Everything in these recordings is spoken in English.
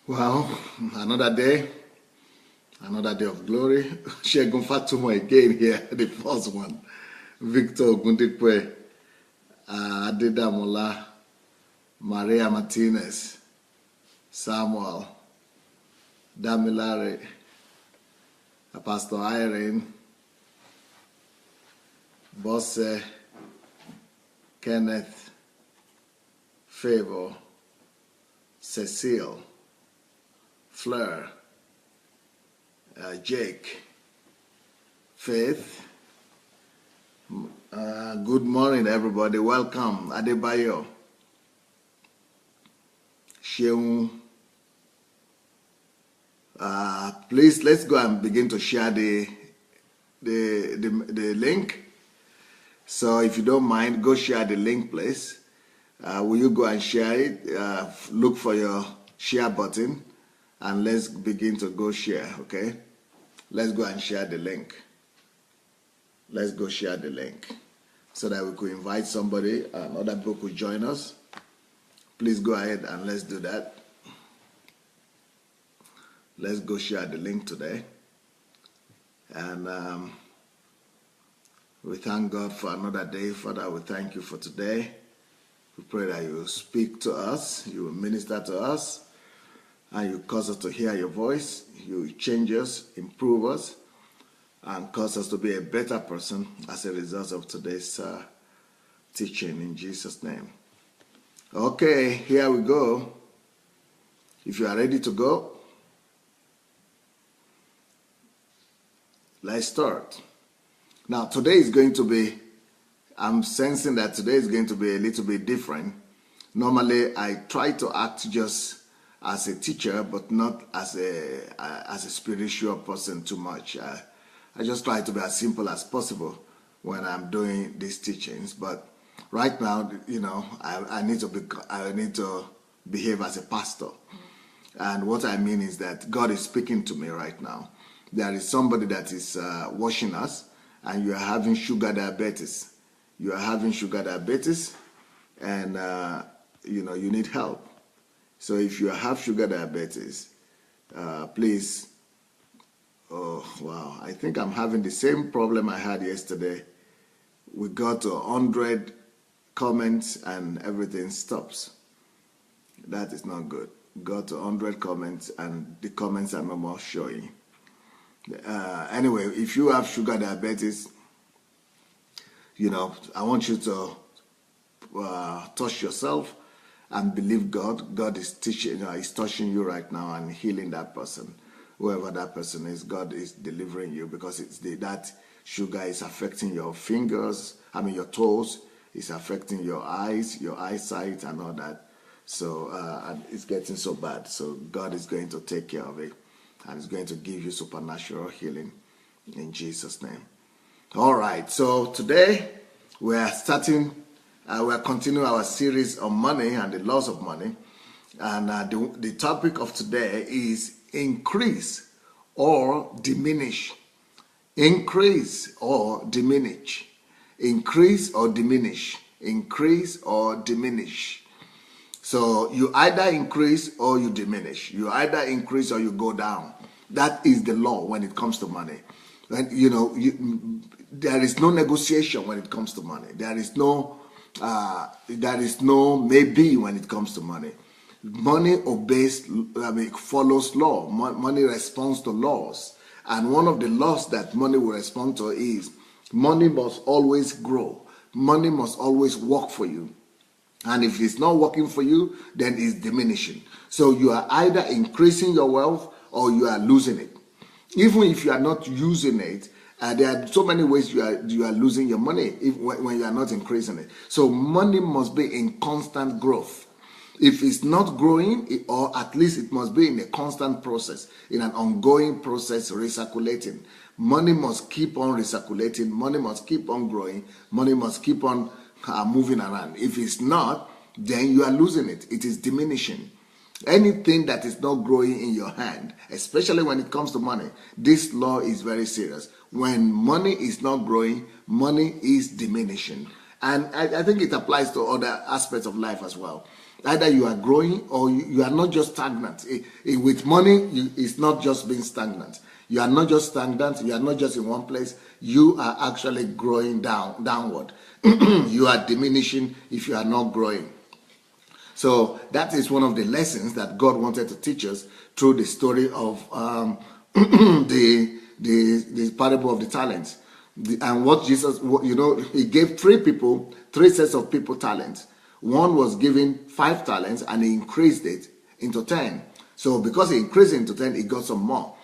Well, another day of glory. Shegun Fatumo again here, the first one. Victor Gundikwe, Adedamola, Maria Martinez, Samuel, Damilare, Pastor Irene, Bosse, Kenneth, Favor, Cecile, Fleur, Jake, Faith. Good morning, everybody. Welcome, Adebayo, Sheung. Please, let's go and begin to share the link. So, if you don't mind, go share the link, please. Will you go and share it? Look for your share button. And let's begin to go share, okay? Let's go and share the link. Let's go share the link so that we could invite somebody and other people could join us. Please go ahead and let's do that. Let's go share the link today. And we thank God for another day. Father, we thank you for today. We pray that you will speak to us, you will minister to us, and you cause us to hear your voice. You change us, improve us, and cause us to be a better person as a result of today's teaching in Jesus' name. Okay, here we go. If you are ready to go, let's start. Now, today is going to be, I'm sensing that today is going to be a little bit different. Normally, I try to act just as a teacher, but not as a spiritual person too much. I just try to be as simple as possible when I'm doing these teachings. But right now, you know, I need to behave as a pastor. And what I mean is that God is speaking to me right now. There is somebody that is watching us, and you are having sugar diabetes. You are having sugar diabetes, and you know, you need help. So if you have sugar diabetes, please, oh wow, I think I'm having the same problem I had yesterday. We got to 100 comments and everything stops. That is not good. Got to 100 comments and the comments are no more showing. Anyway, if you have sugar diabetes, you know, I want you to touch yourself and believe God. God is teaching, is touching you right now and healing that person. Whoever that person is, God is delivering you, because it's that sugar is affecting your fingers, your toes, it's affecting your eyes, your eyesight and all that. So and it's getting so bad. So God is going to take care of it and is going to give you supernatural healing in Jesus' name. All right, so today we are starting. We are continuing our series on money and the loss of money. And the topic of today is increase or diminish. Increase or diminish. Increase or diminish. Increase or diminish. So you either increase or you diminish. You either increase or you go down. That is the law when it comes to money. And you know, there is no negotiation when it comes to money. There is no maybe when it comes to money. Money obeys, follows law. Money responds to laws. And one of the laws that money will respond to is money must always grow. Money must always work for you. And if it's not working for you, then it's diminishing. So you are either increasing your wealth or you are losing it. Even if you are not using it, there are so many ways you are losing your money when you are not increasing it. So money must be in constant growth. If it's not growing, or at least it must be in a constant process, in an ongoing process, recirculating. Money must keep on recirculating. Money must keep on growing. Money must keep on moving around. If it's not, then you are losing it. It is diminishing. Anything that is not growing in your hand, especially when it comes to money, this law is very serious. When money is not growing, money is diminishing. And I think it applies to other aspects of life as well. Either you are growing or you are not just stagnant. With money, it's not just being stagnant. You are not just stagnant. You are not just in one place. You are actually growing downward. You are diminishing if you are not growing. So that is one of the lessons that God wanted to teach us through the story of the parable of the talents. And what Jesus, he gave three sets of people talents. One was given 5 talents and he increased it into 10. So because he increased it into 10, he got some more.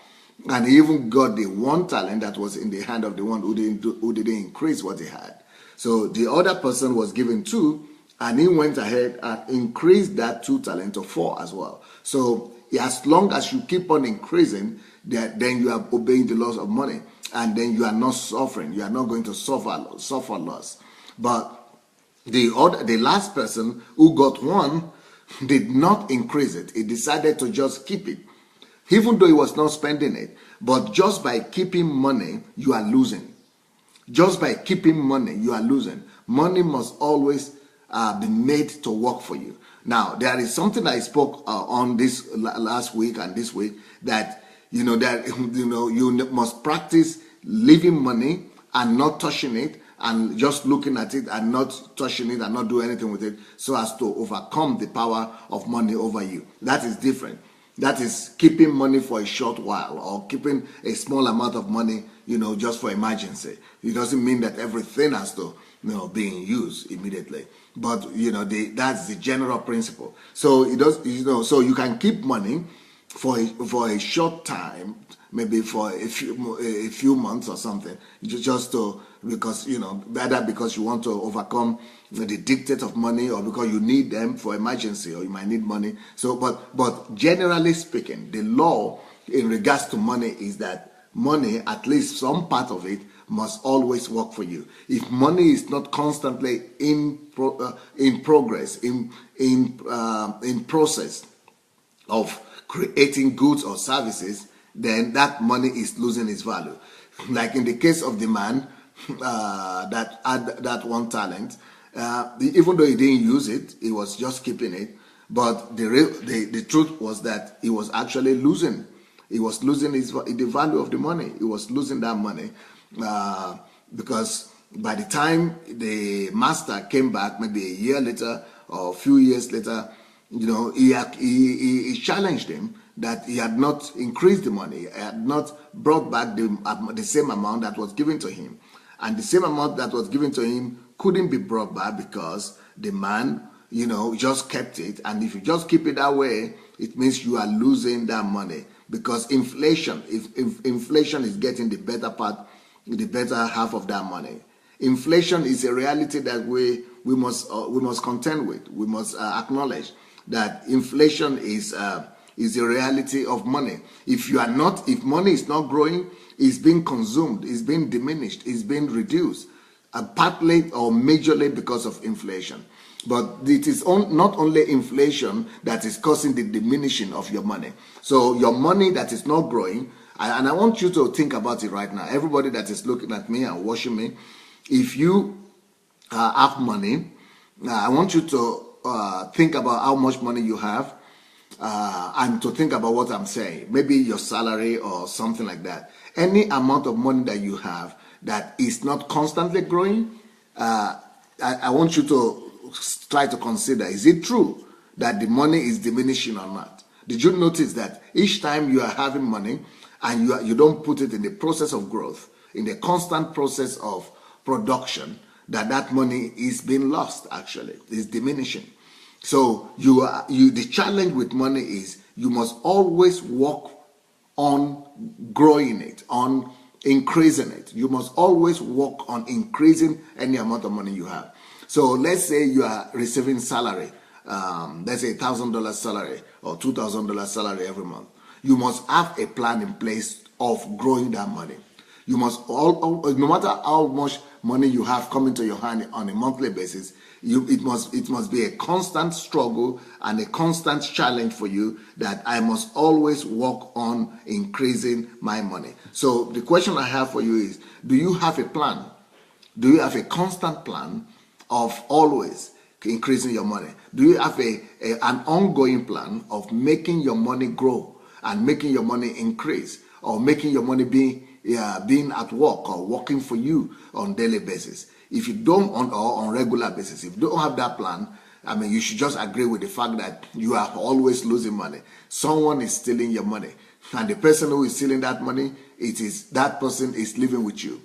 And he even got the 1 talent that was in the hand of the one who didn't increase what he had. So the other person was given 2, and he went ahead and increased that 2 talent to 4 as well. So as long as you keep on increasing, then you are obeying the laws of money, and then you are not suffering. You are not going to suffer loss. But the last person who got 1 did not increase it. He decided to just keep it, even though he was not spending it. But just by keeping money, you are losing. Just by keeping money, you are losing. Money must always be made to work for you. Now, there is something I spoke on this last week and this week, that you must practice leaving money and not touching it, and just looking at it and not touching it and not do anything with it, so as to overcome the power of money over you. That is different. That is keeping money for a short while, or keeping a small amount of money, just for emergency. It doesn't mean that everything has to, be in use immediately. But that's the general principle. So it does, so you can keep money for a short time, maybe for a few months or something, because either because you want to overcome the dictate of money, or because you need them for emergency, or you might need money. So, but generally speaking, the law in regards to money is that money, at least some part of it, must always work for you. If money is not constantly in progress, in process of creating goods or services, then that money is losing its value. Like in the case of the man that had that 1 talent, even though he didn't use it, he was just keeping it. But the truth was that he was actually losing. He was losing the value of the money. He was losing that money because by the time the master came back, maybe a year later or a few years later, he challenged him that he had not increased the money, he had not brought back the same amount that was given to him. And the same amount that was given to him couldn't be brought back because the man, just kept it. And if you just keep it that way, it means you are losing that money. Because inflation, if inflation is getting the better half of that money. Inflation is a reality that we must contend with. We must acknowledge that inflation is a reality of money. If money is not growing, it's being consumed, it's being diminished, it's being reduced, partly or majorly because of inflation. But it is not only inflation that is causing the diminishing of your money. So your money that is not growing, and I want you to think about it right now. Everybody that is looking at me and watching me, if you have money, I want you to think about how much money you have, and to think about what I'm saying. Maybe your salary or something like that. Any amount of money that you have that is not constantly growing, I want you to try to consider, is it true that the money is diminishing or not? Did you notice that each time you are having money and you don't put it in the process of growth, in the constant process of production, that money is being lost, actually, is diminishing. So the challenge with money is you must always work on growing it, on increasing it. You must always work on increasing any amount of money you have. So let's say you are receiving salary, let's say $1,000 salary or $2,000 salary every month. You must have a plan in place of growing that money. You must no matter how much money you have coming to your hand on a monthly basis, it must be a constant struggle and a constant challenge for you that I must always work on increasing my money. So the question I have for you is, do you have a plan? Do you have a constant plan of always increasing your money? Do you have an ongoing plan of making your money grow and making your money increase, or making your money being at work or working for you on daily basis? If you don't, or on regular basis, if you don't have that plan, I mean, you should just agree with the fact that you are always losing money. Someone is stealing your money, and the person who is stealing that money, that person is living with you.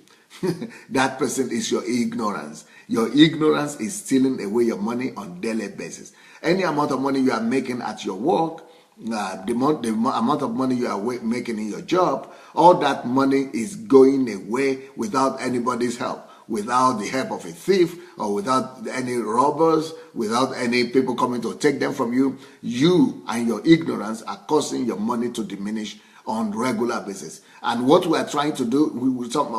That person is your ignorance. Your ignorance is stealing away your money on daily basis. Any amount of money you are making at your work, the amount of money you are making in your job, all that money is going away without anybody's help, without the help of a thief, or without any robbers, without any people coming to take them from you. You and your ignorance are causing your money to diminish on regular basis. And what we are trying to do, we will talk,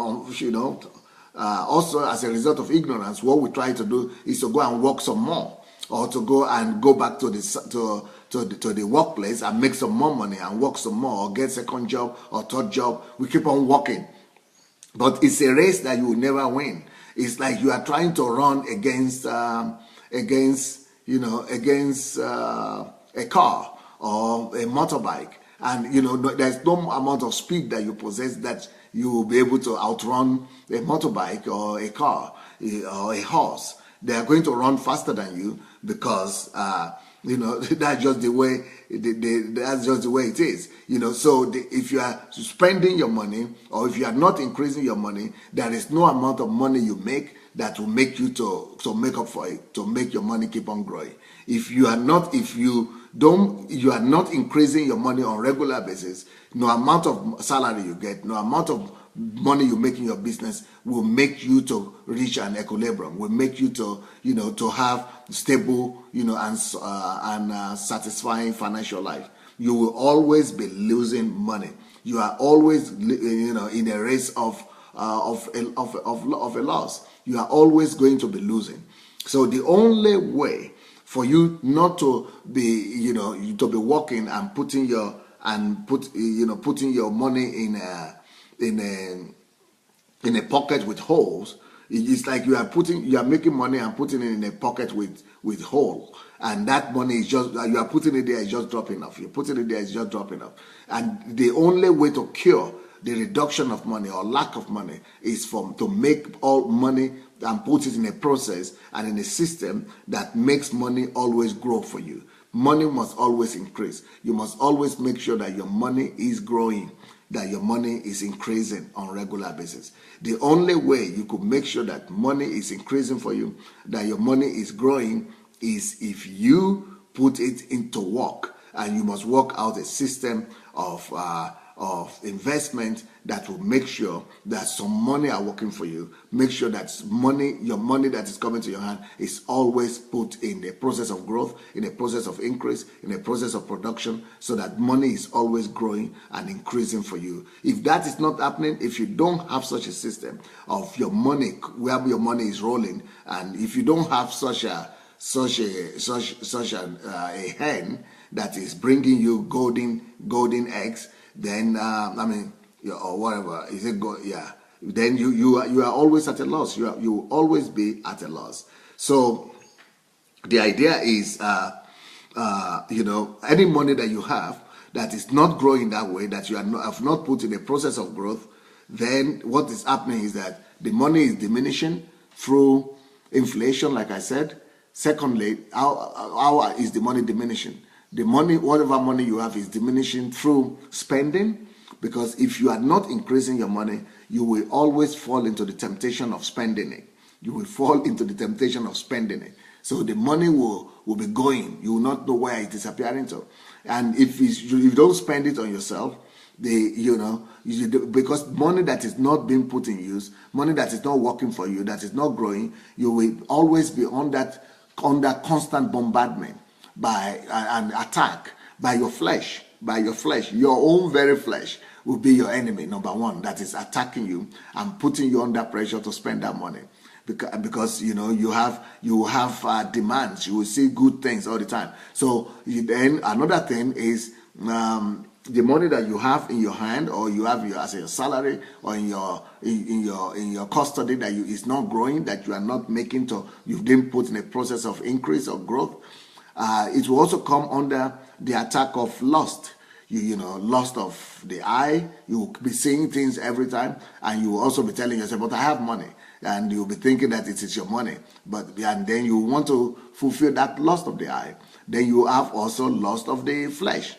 also as a result of ignorance, what we try to do is to go and work some more, or to go back to the workplace and make some more money and work some more, or get second job or third job. We keep on working, but it's a race that you will never win. It's like you are trying to run against a car or a motorbike, and there's no amount of speed that you possess that you will be able to outrun a motorbike or a car or a horse. They are going to run faster than you, because that's just the way it is. So if you are spending your money, or if you are not increasing your money, there is no amount of money you make that will make you to make up for it, to make your money keep on growing. If you are not increasing your money on regular basis, no amount of salary you get, no amount of money you make in your business will make you to reach an equilibrium, will make you to have stable and satisfying financial life. You will always be losing money. You are always in a race of a loss. You are always going to be losing. So the only way for you not to be working and putting your money in a pocket with holes, it's like you are making money and putting it in a pocket with hole, and that money is just, you are putting it there, is just dropping off. You're putting it there, is just dropping off. And the only way to cure the reduction of money or lack of money is to make all money and put it in a process and in a system that makes money always grow for you. Money must always increase. You must always make sure that your money is growing, that your money is increasing on a regular basis. The only way you could make sure that money is increasing for you, that your money is growing, is if you put it into work. And you must work out a system of investment that will make sure that some money are working for you. Make sure that your money that is coming to your hand is always put in a process of growth, in a process of increase, in a process of production, so that money is always growing and increasing for you. If that is not happening, if you don't have such a system of your money, where your money is rolling, and if you don't have such a hen that is bringing you golden eggs, then or whatever is it? Then you are always at a loss. You will always be at a loss. So the idea is, any money that you have that is not growing that way, that you have not put in a process of growth, then what is happening is that the money is diminishing through inflation, like I said. Secondly, how is the money diminishing? The money, whatever money you have, is diminishing through spending, because if you are not increasing your money, you will always fall into the temptation of spending it. You will fall into the temptation of spending it. So the money will be going. You will not know where it's disappearing to. And if you don't spend it on yourself, because money that is not being put in use, money that is not working for you, that is not growing, you will always be under constant bombardment by an attack by your flesh. Your own very flesh will be your enemy, number one, that is attacking you and putting you under pressure to spend that money. Because you have demands. You will see good things all the time. So then another thing is the money that you have in your hand, or you have as your salary, or in your custody, that is not growing, that you are not making to, you didn't put in a process of increase or growth. It will also come under the attack of lust. Lust of the eye. You will be seeing things every time, and you will also be telling yourself, but I have money. And you'll be thinking that it is your money. And then you want to fulfill that lust of the eye. Then you have also lust of the flesh.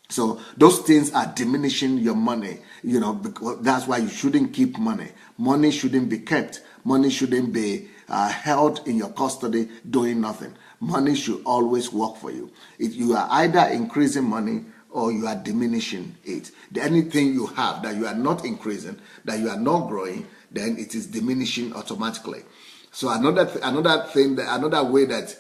So those things are diminishing your money, because that's why you shouldn't keep money. Money shouldn't be kept. Money shouldn't be held in your custody doing nothing. Money should always work for you. You are either increasing money or you are diminishing it. Anything you have that you are not increasing, that you are not growing, then it is diminishing automatically. So another way that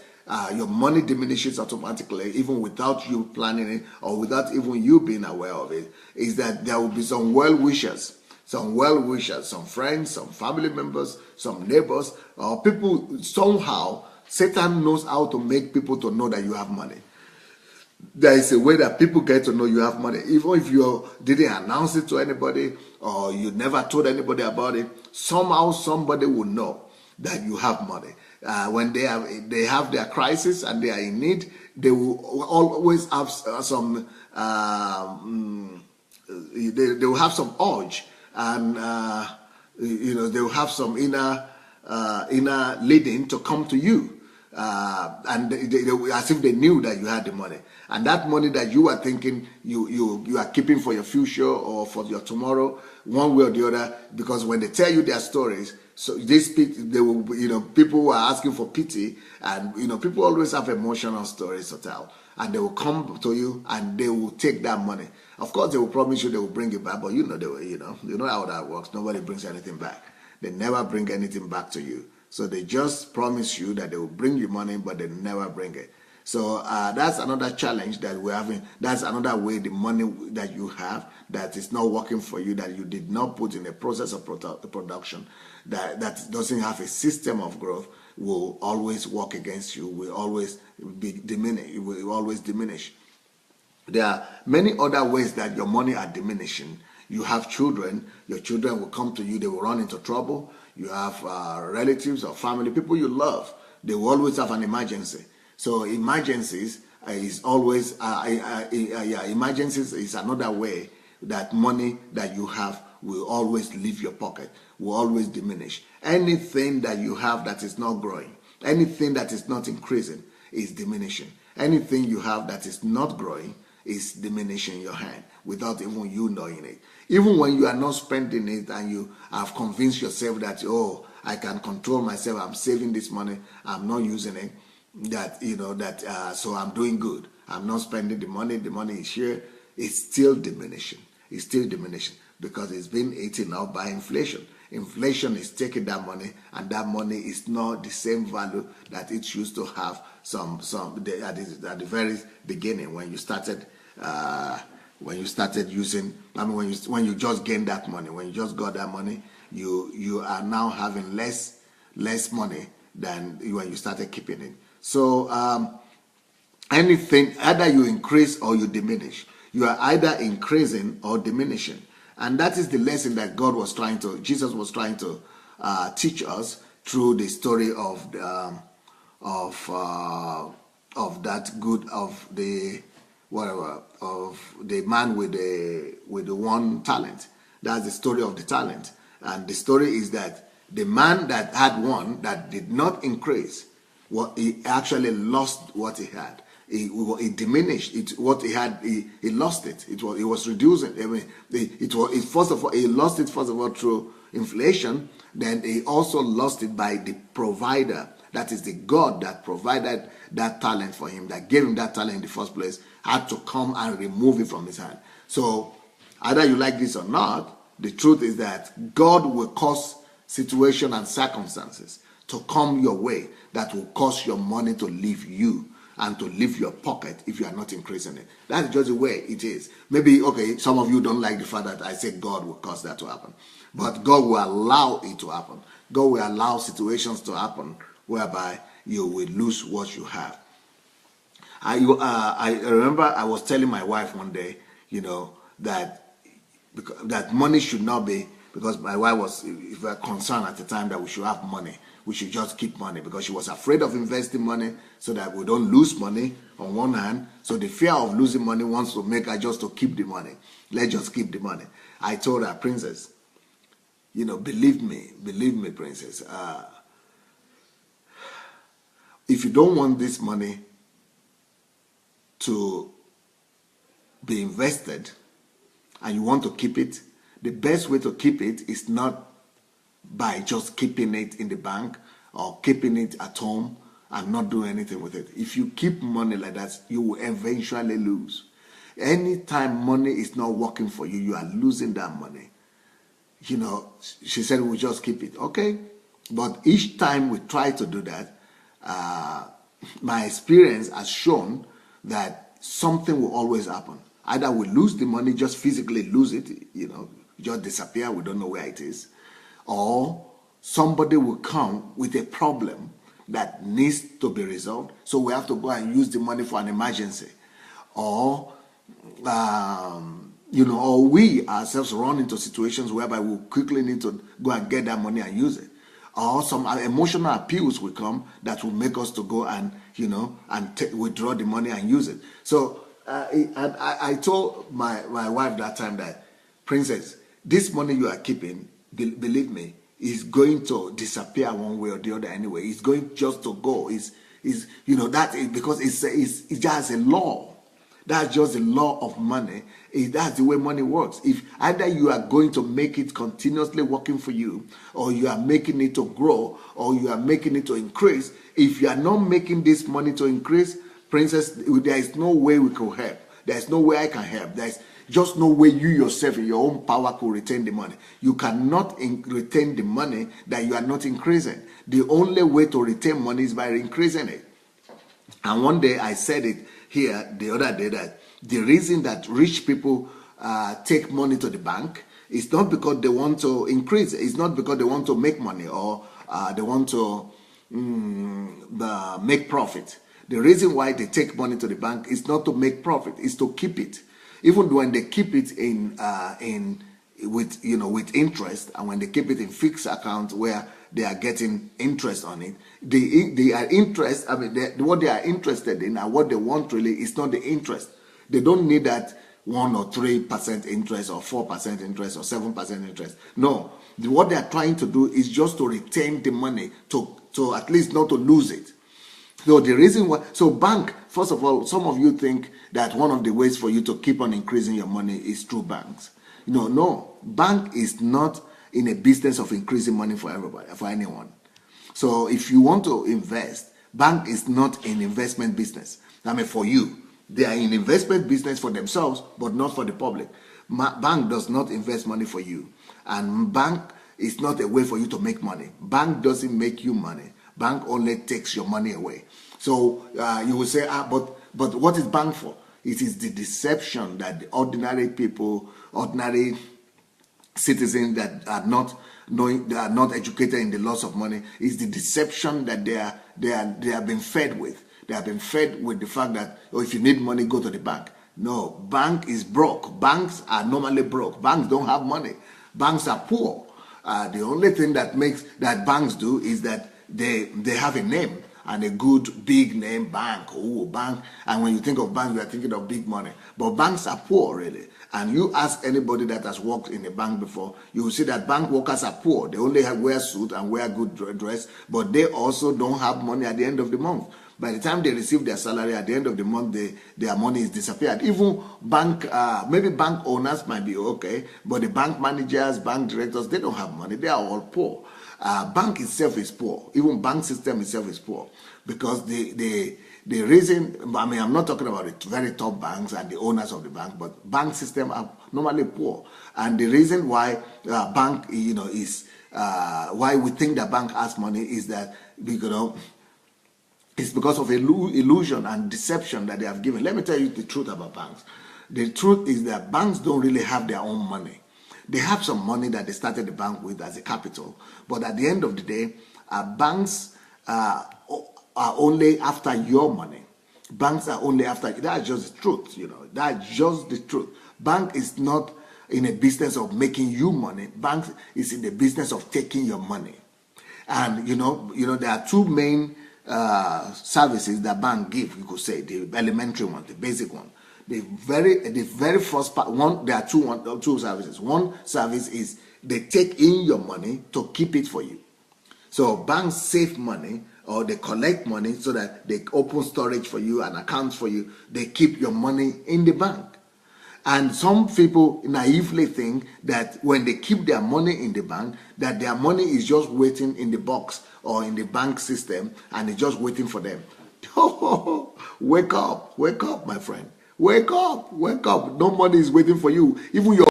your money diminishes automatically, even without you planning it or without even you being aware of it, is that there will be some well-wishers, some friends, some family members, some neighbors, or people. Somehow Satan knows how to make people to know that you have money. There is a way that people get to know you have money. Even if you didn't announce it to anybody, or you never told anybody about it, somehow somebody will know that you have money. When they have their crisis and they are in need, they will always have some. They will have some urge, and they will have some inner leading to come to you, and they as if they knew that you had the money. And that money that you are thinking you are keeping for your future or for your tomorrow, one way or the other, because when they tell you their stories, so they will, people who are asking for pity, and people always have emotional stories to tell, and they will come to you and they will take that money. Of course, they will promise you they will bring it back, but they will, you know how that works. Nobody brings anything back. They never bring anything back to you. So they just promise you that they will bring you money, but they never bring it. So that's another challenge that we're having. That's another way the money that you have that is not working for you, that you did not put in a process of production, that doesn't have a system of growth, will always work against you, will always diminish. There are many other ways that your money are diminishing. You have children. Your children will come to you. They will run into trouble. You have relatives or family, people you love. They will always have an emergency. So emergencies is always emergencies is another way that money that you have will always leave your pocket, will always diminish. Anything that you have that is not growing, anything that is not increasing is diminishing. Anything you have that is not growing is diminishing your hand without even you knowing it. Even when you are not spending it and you have convinced yourself that, I can control myself, I'm saving this money, I'm not using it, so I'm doing good. I'm not spending the money is here. It's still diminishing. It's still diminishing because it's been eaten up by inflation. Inflation is taking that money, and that money is not the same value that it used to have at the very beginning when you started using. When you just gained that money, when you just got that money, you are now having less money than when you started keeping it. So anything, either you increase or you diminish. You are either increasing or diminishing. And that is the lesson that Jesus was trying to teach us through the story of the man with the one talent. That's the story of the talent. And the story is that the man that had one that did not increase, he actually lost what he had. He diminished it. What he had, he lost it. It was reducing. I mean, he lost it first of all through inflation. Then he also lost it by the provider. That is the God that provided that talent for him, that gave him that talent in the first place, had to come and remove it from his hand. So either you like this or not, the truth is that God will cause situation and circumstances to come your way that will cause your money to leave you and to leave your pocket if you are not increasing it. That's just the way it is. Maybe, some of you don't like the fact that I say God will cause that to happen. But God will allow it to happen. God will allow situations to happen whereby you will lose what you have. I remember I was telling my wife one day, that money should not be, because my wife was very concerned at the time that we should have money. We should just keep money, because she was afraid of investing money so that we don't lose money on one hand. So the fear of losing money wants to make her just to keep the money. Let's just keep the money. I told her, Princess, believe me, Princess, if you don't want this money to be invested and you want to keep it, the best way to keep it is not by just keeping it in the bank or keeping it at home and not doing anything with it. If you keep money like that, you will eventually lose. Anytime money is not working for you, you are losing that money. She said we'll just keep it. Okay. But each time we try to do that, my experience has shown that something will always happen. Either we lose the money, just physically lose it, just disappear, we don't know where it is, or somebody will come with a problem that needs to be resolved, so we have to go and use the money for an emergency, or or we ourselves run into situations whereby we quickly need to go and get that money and use it, or some emotional appeals will come that will make us to go and withdraw the money and use it. So I told my wife that time that, Princess, this money you are keeping, believe me, is going to disappear one way or the other anyway. It's going just to go. That is because it's just a law. That's just the law of money. That's the way money works. If either you are going to make it continuously working for you, or you are making it to grow, or you are making it to increase, if you are not making this money to increase, Princess, there is no way we could help. There is no way I can help. There is just no way you yourself in your own power could retain the money. You cannot retain the money that you are not increasing. The only way to retain money is by increasing it. And one day I said it here the other day that the reason that rich people take money to the bank is not because they want to increase. It's not because they want to make money or they want to make profit. The reason why they take money to the bank is not to make profit, it's to keep it. Even when they keep it with interest, and when they keep it in fixed accounts where they are getting interest on it, they are interest. I mean, what they are interested in and what they want really is not the interest. They don't need that 1 or 3% interest or 4% interest or 7% interest. No, what they are trying to do is just to retain the money, to at least not to lose it. So the reason why, bank, first of all, some of you think that one of the ways for you to keep on increasing your money is through banks. No, bank is not in a business of increasing money for everybody, for anyone. So if you want to invest, bank is not an investment business. I mean, for you, they are in investment business for themselves, but not for the public. Bank does not invest money for you, and bank is not a way for you to make money. Bank doesn't make you money. Bank only takes your money away. So you will say, but what is bank for? It is the deception that the ordinary people, ordinary citizens that are not knowing, they are not educated in the laws of money, is the deception that they have been fed with. They have been fed with the fact that, if you need money, go to the bank. No, bank is broke. Banks are normally broke. Banks don't have money. Banks are poor. The only thing that makes that banks do is that they have a name, and a good big name, bank. Oh, bank. And when you think of bank, you are thinking of big money. But banks are poor, really. And you ask anybody that has worked in a bank before, you will see that bank workers are poor. They only wear suit and wear good dress, but they also don't have money at the end of the month. By the time they receive their salary at the end of the month, their money is disappeared. Even bank, maybe bank owners might be okay, but the bank managers, bank directors, they don't have money. They are all poor. Bank itself is poor. Even bank system itself is poor, because the reason, I mean, I'm not talking about the very top banks and the owners of the bank, but bank system are normally poor. And the reason why bank, is why we think that bank has money is that, it's because of illusion and deception that they have given. Let me tell you the truth about banks. The truth is that banks don't really have their own money. They have some money that they started the bank with as a capital, but at the end of the day, banks are only after your money. Banks are only after, that's just the truth, that's just the truth. Bank is not in a business of making you money. Bank is in the business of taking your money. And there are two main services that bank give. You could say the elementary one, the basic one. The very first part. There are two services. One service is they take in your money to keep it for you. So banks save money, or they collect money so that they open storage for you and accounts for you. They keep your money in the bank. And some people naively think that when they keep their money in the bank, that their money is just waiting in the box or in the bank system and it's just waiting for them. Wake up, my friend. Wake up. No money is waiting for you. Even your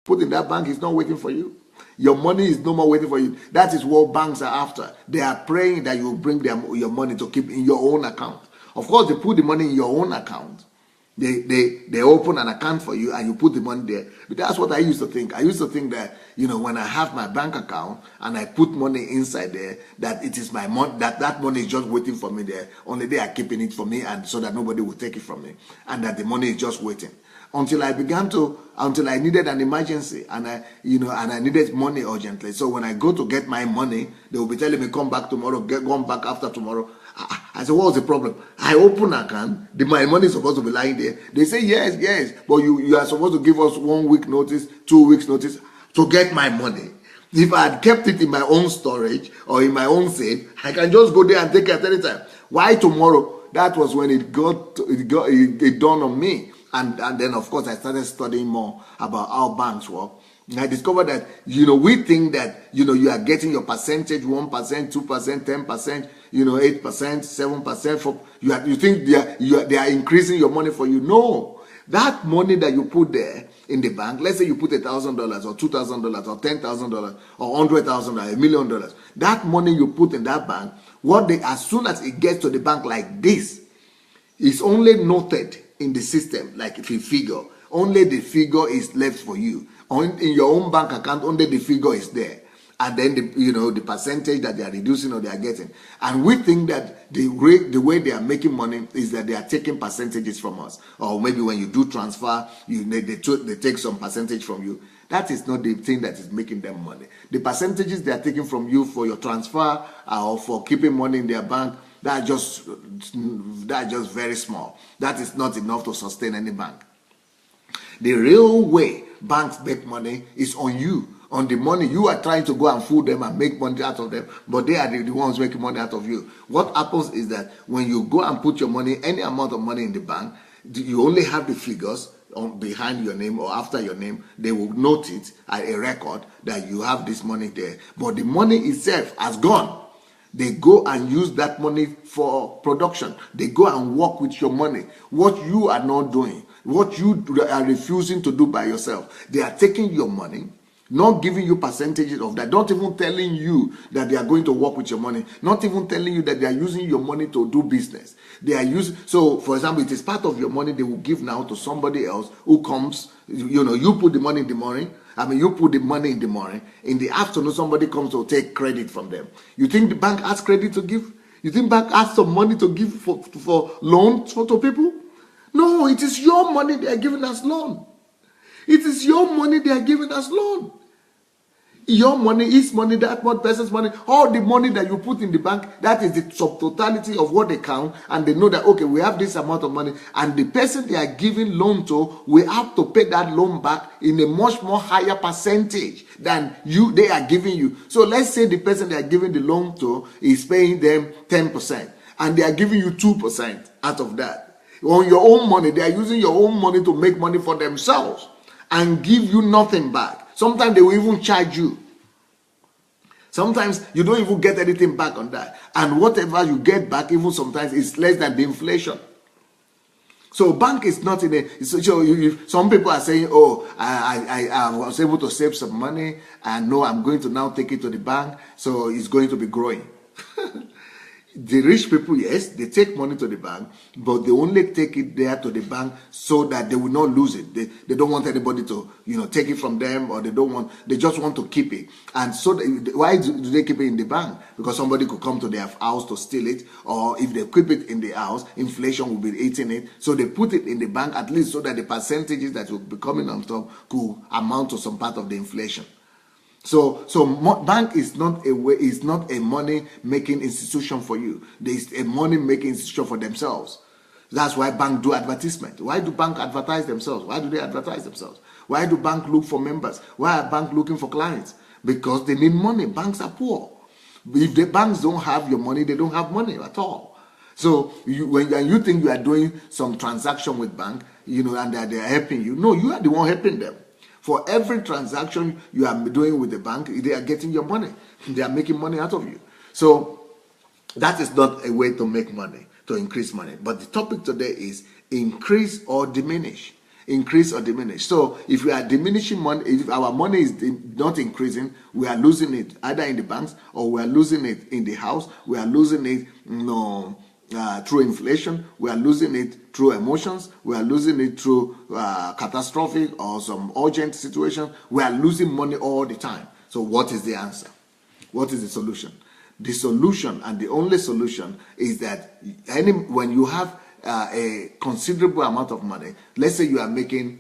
put in that bank is not waiting for you. Your money is no more waiting for you. That is what banks are after. They are praying that you will bring your money to keep in your own account. Of course, they put the money in your own account. They open an account for you and you put the money there. But that's what I used to think. I used to think that, when I have my bank account and I put money inside there, that it is my money, that money is just waiting for me there. Only they are keeping it for me, and so that nobody will take it from me. And that the money is just waiting. Until I needed an emergency, and I needed money urgently. So when I go to get my money, they will be telling me, come back tomorrow, come back after tomorrow. I said, what's the problem? I open an account, my money is supposed to be lying there. They say, yes, but you are supposed to give us 1 week notice, 2 weeks notice to get my money. If I had kept it in my own storage or in my own safe, I can just go there and take it at any time. Why tomorrow? That was when it dawned on me. And then, of course, I started studying more about how banks work. And I discovered that, we think that, you are getting your percentage, 1%, 2%, 10%, 8%, 7%. You think they are increasing your money for you. No. That money that you put there in the bank, let's say you put $1,000 or $2,000 or $10,000 or $100,000 or $1 million. That money you put in that bank, as soon as it gets to the bank like this, it's only noted in the system, like if you figure. Only the figure is left for you. In your own bank account, only the figure is there. And then the percentage that they are reducing or they are getting. And we think that the way they are making money is that they are taking percentages from us. Or maybe when you do transfer, they take some percentage from you. That is not the thing that is making them money. The percentages they are taking from you for your transfer or for keeping money in their bank, that's just very small. That is not enough to sustain any bank. The real way banks make money is on you, on the money. You are trying to go and fool them and make money out of them, but they are the ones making money out of you. What happens is that when you go and put your money, any amount of money in the bank, you only have the figures behind your name or after your name. They will note it at a record that you have this money there, but the money itself has gone. They go and use that money for production. They go and work with your money. What you are not doing, what you are refusing to do by yourself, they are taking your money, not giving you percentages of that, not even telling you that they are going to work with your money, not even telling you that they are using your money to do business. So, for example, it is part of your money they will give now to somebody else who comes. You put the money in the morning. You put the money in the morning. In the afternoon, somebody comes to take credit from them. You think the bank has credit to give? You think bank has some money to give for loans to people? No, it is your money they are giving us loan. It is your money they are giving us loan. Your money, his money, that one person's money, all the money that you put in the bank, that is the subtotality of what they count, and they know that, okay, we have this amount of money, and the person they are giving loan to will have to pay that loan back in a much more higher percentage than they are giving you. So let's say the person they are giving the loan to is paying them 10%, and they are giving you 2% out of that. On your own money, they are using your own money to make money for themselves and give you nothing back. Sometimes they will even charge you. Sometimes you don't even get anything back on that. And whatever you get back, even sometimes, is less than the inflation. So bank is not in a... some people are saying, oh, I was able to save some money, and no, I'm going to now take it to the bank, so it's going to be growing. The rich people, yes, they take money to the bank, but they only take it there to the bank so that they will not lose it. They don't want anybody to, take it from them, or they just want to keep it. And so why do they keep it in the bank? Because somebody could come to their house to steal it, or if they keep it in the house, inflation will be eating it. So they put it in the bank, at least so that the percentages that will be coming on top could amount to some part of the inflation. So bank is not a money making institution for you. There is a money making institution for themselves. That's why bank do advertisement. Why do bank advertise themselves? Why do they advertise themselves? Why do bank look for members? Why are bank looking for clients? Because they need money. Banks are poor. If the banks don't have your money, they don't have money at all. So when you think you are doing some transaction with bank, and they are helping you, no, you are the one helping them. For every transaction you are doing with the bank, they are getting your money. They are making money out of you. So that is not a way to make money, to increase money. But the topic today is increase or diminish. Increase or diminish. So if we are diminishing money, if our money is not increasing, we are losing it either in the banks, or we are losing it in the house. We are losing it, through inflation. We are losing it through emotions. We are losing it through catastrophic or some urgent situation. We are losing money all the time. So what is the answer? What is the solution? The solution, and the only solution, is that when you have a considerable amount of money, let's say you are making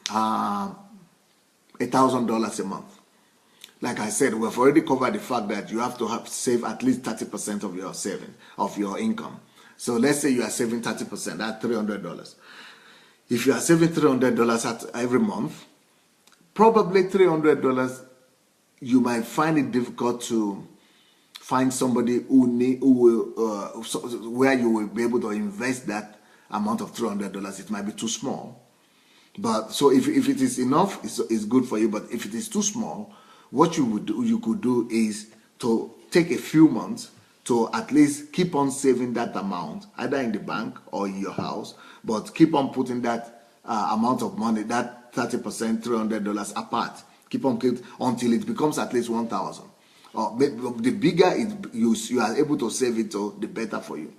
$1,000 a month. Like I said, we've already covered the fact that you have to save at least 30% of your saving, of your income. So let's say you are saving 30%, that's $300. If you are saving $300 every month, probably $300, you might find it difficult to find somebody where you will be able to invest that amount of $300. It might be too small. But so if it is enough, it's good for you. But if it is too small, what you could do is to take a few months to at least keep on saving that amount, either in the bank or in your house, but keep on putting that amount of money, that 30%, $300 apart. Keep until it becomes at least 1,000. The bigger you are able to save it, the better for you.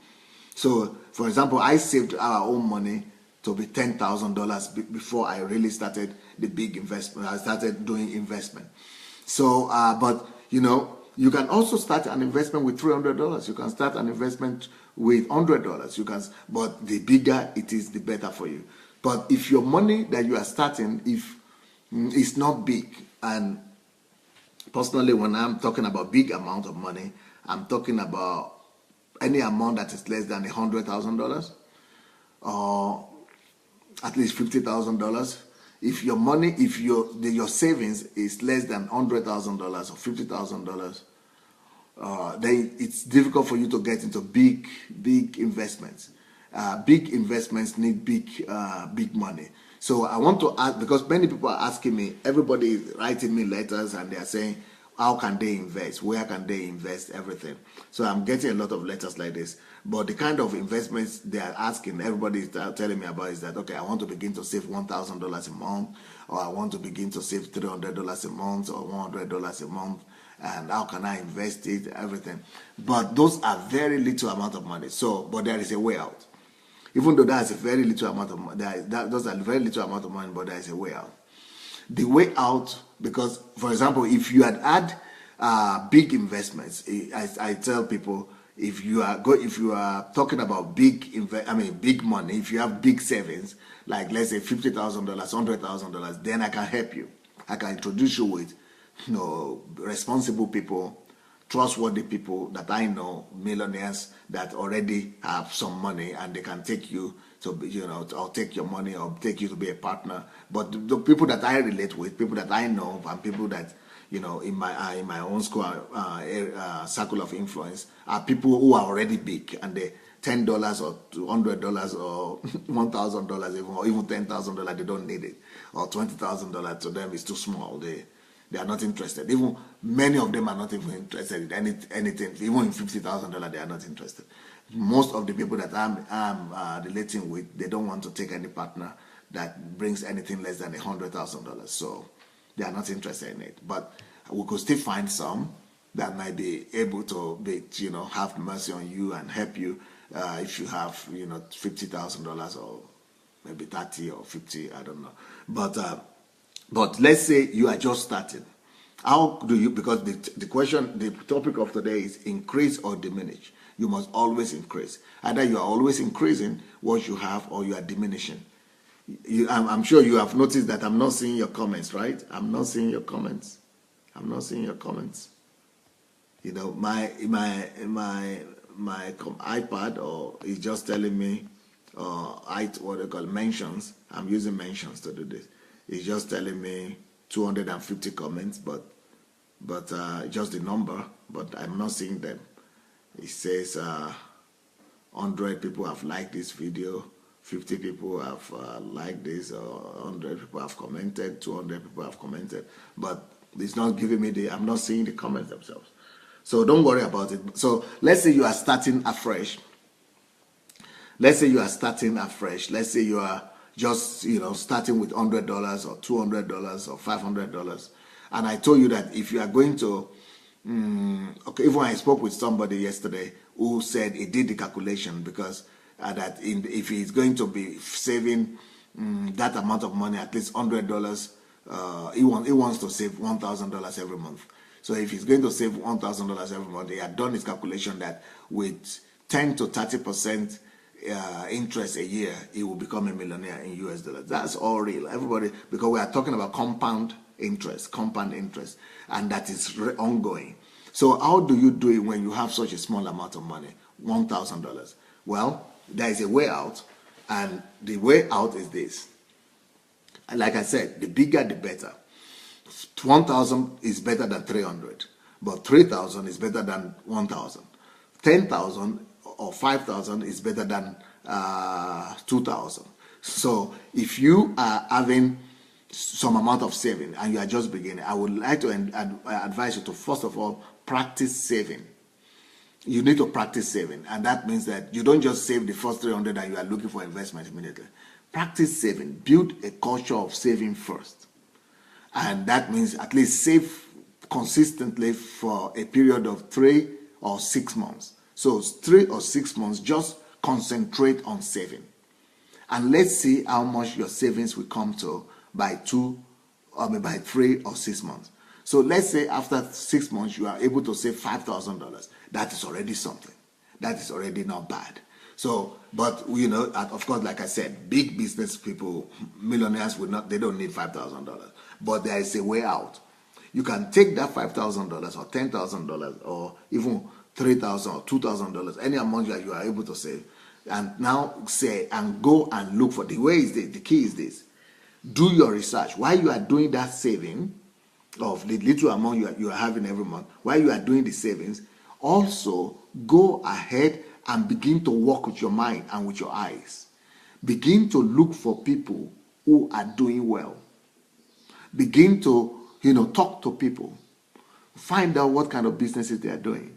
So, for example, I saved our own money to be $10,000 before I really started the big investment. I started doing investment. So, but you can also start an investment with $300. You can start an investment with $100. But the bigger it is, the better for you. But if your money that you are starting, if it's not big, and personally, when I'm talking about big amount of money, I'm talking about any amount that is less than $100,000, or at least $50,000. If your money, if your savings is less than $100,000 or $50,000, then it's difficult for you to get into big investments. Big investments need big money. So I want to ask, because many people are asking me, everybody is writing me letters and they are saying, how can they invest? Where can they invest? Everything. So I'm getting a lot of letters like this. But the kind of investments they are asking, everybody is telling me about is that, okay, I want to begin to save $1,000 a month, or I want to begin to save $300 a month, or $100 a month, and how can I invest it? Everything. But those are very little amount of money. But there is a way out. Even though that's a very little amount of money, those are very little amount of money, but there is a way out. The way out, because, for example, if you had big investments, I tell people, if you are talking about big money, if you have big savings, like let's say $50,000, $100,000, then I can help you. I can introduce you with, responsible people, trustworthy people that I know, millionaires that already have some money, and they can take you to, or take your money, or take you to be a partner. But the people that I relate with, people that I know, and people that, in my own school, circle of influence, are people who are already big, and they $10 or $100 or $1,000 or even $10,000, they don't need it, or $20,000 to them is too small. They are not interested. Even many of them are not even interested in anything. Even in $50,000, they are not interested. Most of the people that I'm relating with, they don't want to take any partner that brings anything less than $100,000. So they are not interested in it. But we could still find some that might be able to be, have mercy on you and help you if you have, $50,000 or maybe 30 or 50, I don't know. But let's say you are just starting. How do you, because the topic of today is increase or diminish. You must always increase. Either you are always increasing what you have or you are diminishing. I'm sure you have noticed that I'm not seeing your comments, right? I'm not seeing your comments. I'm not seeing your comments. My iPad or is just telling me, what they call mentions. I'm using mentions to do this. It's just telling me 250 comments, but just the number, but I'm not seeing them. It says 100 people have liked this video, 50 people have liked this, or 100 people have commented, 200 people have commented, but it's not giving me I'm not seeing the comments themselves. So don't worry about it. So let's say you are starting afresh. Let's say you are starting afresh. Let's say you are just, starting with $100 or $200 or $500. And I told you that if you are going to, even I spoke with somebody yesterday who said he did the calculation because if he's going to be saving that amount of money, at least $100, he wants to save $1,000 every month. So if he's going to save $1,000 every month, he had done his calculation that with 10 to 30% interest a year, he will become a millionaire in US dollars. That's all real. Everybody, because we are talking about compound interest, and that is ongoing. So how do you do it when you have such a small amount of money, $1,000? Well, there is a way out, and the way out is this. Like I said, the bigger the better. 1,000 is better than 300, but 3,000 is better than 1,000. 10,000 or 5,000 is better than 2,000. So if you are having some amount of saving and you are just beginning, I would like to advise you to first of all practice saving. You need to practice saving, and that means that you don't just save the first 300 and you are looking for investment immediately. Practice saving. Build a culture of saving first, and that means at least save consistently for a period of 3 or 6 months. So 3 or 6 months, just concentrate on saving. And let's see how much your savings will come to by 3 or 6 months. So let's say after 6 months, you are able to save $5,000. That is already something. That is already not bad. So, but of course, like I said, big business people, millionaires they don't need $5,000. But there is a way out. You can take that $5,000 or $10,000 or even $3,000 or $2,000, any amount that you are able to save, and now go and look for the way is this. The key is this: do your research while you are doing that saving of the little amount you are having every month. While you are doing the savings, also go ahead and begin to work with your mind and with your eyes. Begin to look for people who are doing well. Begin to talk to people. Find out what kind of businesses they are doing.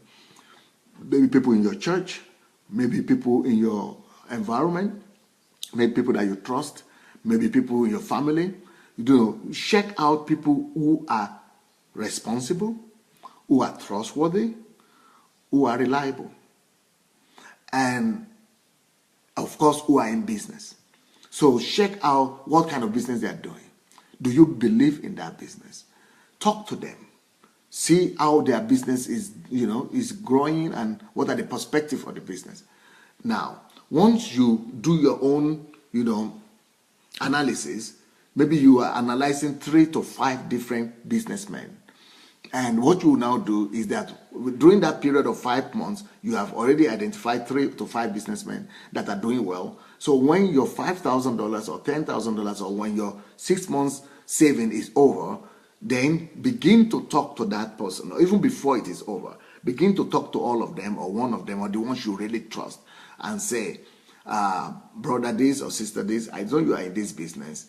Maybe people in your church, maybe people in your environment, maybe people that you trust, maybe people in your family. Check out people who are responsible, who are trustworthy, who are reliable, and of course who are in business. So check out what kind of business they are doing. Do you believe in that business? Talk to them. See how their business is growing and what are the perspectives for the business. Now, once you do your own, analysis, maybe you are analyzing 3 to 5 different businessmen. And what you will now do is that during that period of 5 months, you have already identified 3 to 5 businessmen that are doing well. So when your $5,000 or $10,000 or when your 6 months saving is over, then begin to talk to that person, or even before it is over, begin to talk to all of them or one of them or the ones you really trust and say, brother this or sister this, I know you are in this business.